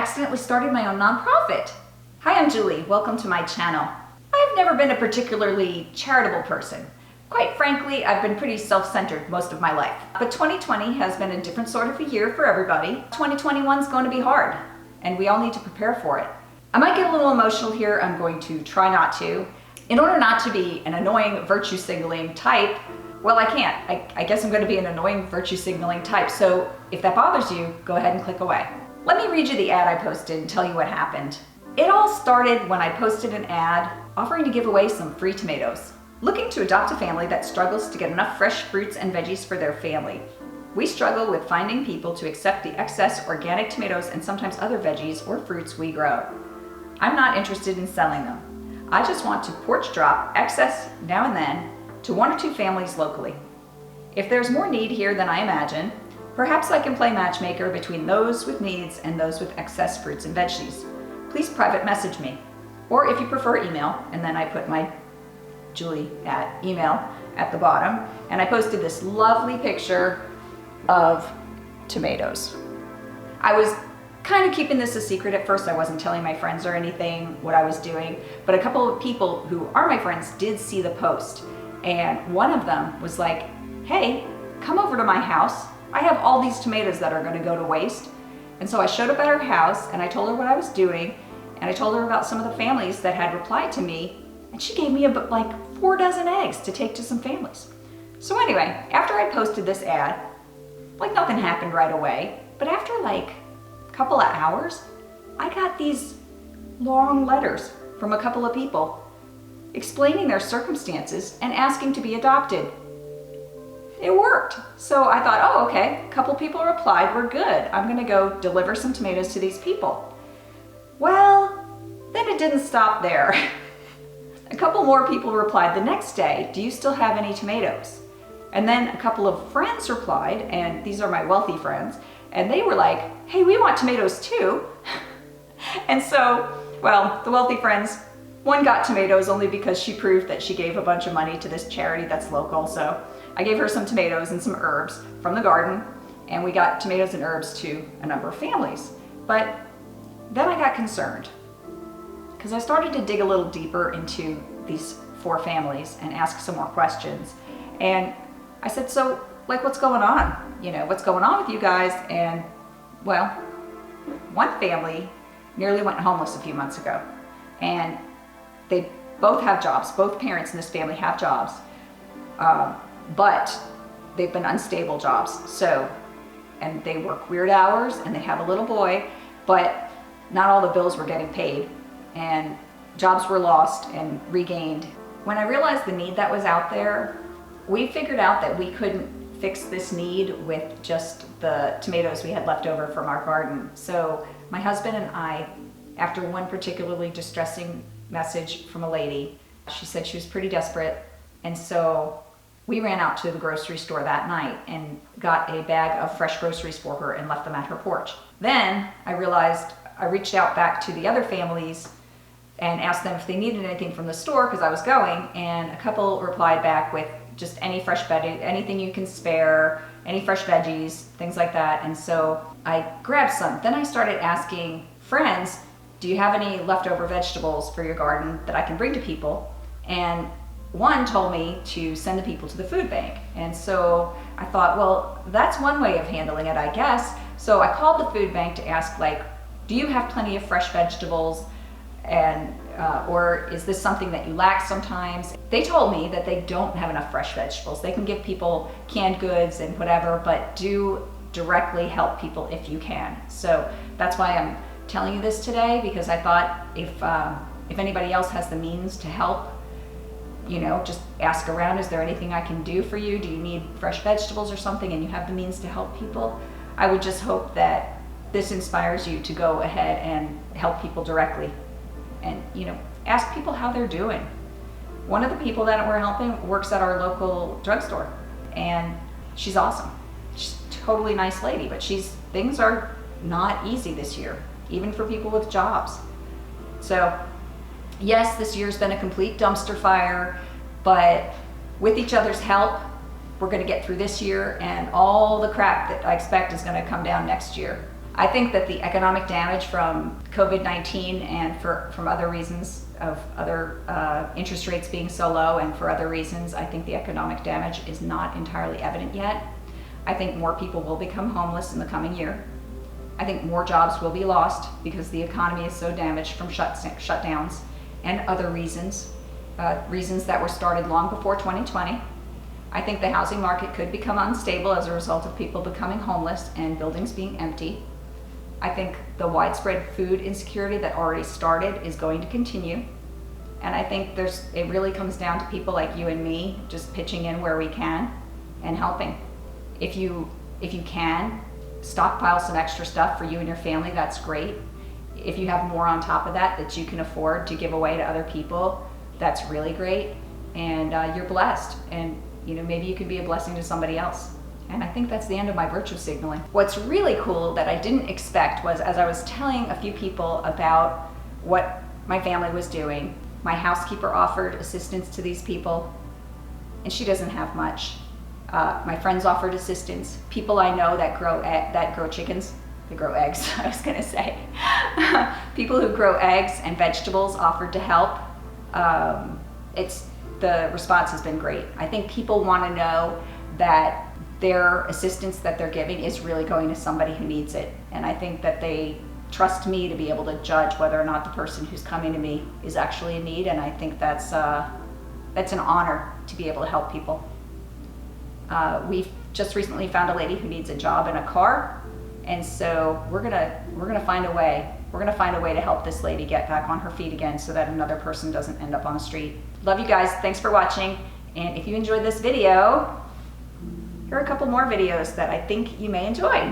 accidentally started my own nonprofit. Hi, I'm Julie. Welcome to my channel. I've never been a particularly charitable person. Quite frankly, I've been pretty self-centered most of my life. But 2020 has been a different sort of a year for everybody. 2021 is going to be hard, and we all need to prepare for it. I might get a little emotional here. I'm going to try not to. In order not to be an annoying virtue signaling type, well, I can't. I guess I'm going to be an annoying virtue signaling type. So if that bothers you, go ahead and click away. Let me read you the ad I posted and tell you what happened. It all started when I posted an ad offering to give away some free tomatoes. Looking to adopt a family that struggles to get enough fresh fruits and veggies for their family. We struggle with finding people to accept the excess organic tomatoes and sometimes other veggies or fruits we grow. I'm not interested in selling them. I just want to porch drop excess now and then to one or two families locally. If there's more need here than I imagine, perhaps I can play matchmaker between those with needs and those with excess fruits and veggies. Please private message me. Or if you prefer email, and then I put my Julie at email at the bottom, and I posted this lovely picture of tomatoes. I was kind of keeping this a secret at first. I wasn't telling my friends or anything what I was doing, but a couple of people who are my friends did see the post, and one of them was like, hey, come over to my house. I have all these tomatoes that are going to go to waste. And so I showed up at her house and I told her what I was doing, and I told her about some of the families that had replied to me, and she gave me like 4 dozen eggs to take to some families. So anyway, after I posted this ad, like nothing happened right away, but after like a couple of hours, I got these long letters from a couple of people explaining their circumstances and asking to be adopted. It worked. So I thought, oh, okay, a couple people replied, we're good. I'm gonna go deliver some tomatoes to these people. Well, then it didn't stop there. A couple more people replied the next day, do you still have any tomatoes? And then a couple of friends replied, and these are my wealthy friends, and they were like, hey, we want tomatoes too. And so, well, the wealthy friends, one got tomatoes only because she proved that she gave a bunch of money to this charity that's local. So I gave her some tomatoes and some herbs from the garden, and we got tomatoes and herbs to a number of families. But then I got concerned because I started to dig a little deeper into these 4 families and ask some more questions. And I said, so like, what's going on? You know, what's going on with you guys? And well, one family nearly went homeless a few months ago, and they both have jobs. Both parents in this family have jobs, but they've been unstable jobs. So, and they work weird hours, and they have a little boy, but not all the bills were getting paid, and jobs were lost and regained. When I realized the need that was out there, we figured out that we couldn't fix this need with just the tomatoes we had left over from our garden. So my husband and I, after one particularly distressing message from a lady, she said she was pretty desperate, and so we ran out to the grocery store that night and got a bag of fresh groceries for her and left them at her porch. Then I realized I reached out back to the other families and asked them if they needed anything from the store because I was going, and a couple replied back with just any fresh veggies, anything you can spare, any fresh veggies, things like that. And so I grabbed some. Then I started asking friends, do you have any leftover vegetables for your garden that I can bring to people? And one told me to send the people to the food bank. And so I thought, well, that's one way of handling it, I guess. So I called the food bank to ask, like, do you have plenty of fresh vegetables? And or is this something that you lack sometimes? They told me that they don't have enough fresh vegetables. They can give people canned goods and whatever, but do directly help people if you can. So that's why I'm telling you this today, because I thought if anybody else has the means to help, you know, just ask around, is there anything I can do for you? Do you need fresh vegetables or something, and you have the means to help people? I would just hope that this inspires you to go ahead and help people directly. And, you know, ask people how they're doing. One of the people that we're helping works at our local drugstore, and she's awesome. She's a totally nice lady, but things are not easy this year, even for people with jobs. So yes, this year's been a complete dumpster fire, but with each other's help, we're gonna get through this year, and all the crap that I expect is gonna come down next year. I think that the economic damage from COVID-19 and from other reasons of other interest rates being so low and for other reasons, I think the economic damage is not entirely evident yet. I think more people will become homeless in the coming year. I think more jobs will be lost because the economy is so damaged from shutdowns and other reasons, reasons that were started long before 2020. I think the housing market could become unstable as a result of people becoming homeless and buildings being empty. I think the widespread food insecurity that already started is going to continue. And I think it really comes down to people like you and me just pitching in where we can and helping. If you can, stockpile some extra stuff for you and your family, that's great. If you have more on top of that you can afford to give away to other people, that's really great. And you're blessed. And maybe you could be a blessing to somebody else. And I think that's the end of my virtue signaling. What's really cool that I didn't expect was, as I was telling a few people about what my family was doing, my housekeeper offered assistance to these people, and she doesn't have much. My friends offered assistance. People I know that grow chickens, they grow eggs, I was gonna say. People who grow eggs and vegetables offered to help. The response has been great. I think people wanna know that their assistance that they're giving is really going to somebody who needs it. And I think that they trust me to be able to judge whether or not the person who's coming to me is actually in need. And I think that's an honor to be able to help people. We've just recently found a lady who needs a job and a car. And so we're gonna find a way. We're gonna find a way to help this lady get back on her feet again so that another person doesn't end up on the street. Love you guys, thanks for watching. And if you enjoyed this video, here are a couple more videos that I think you may enjoy.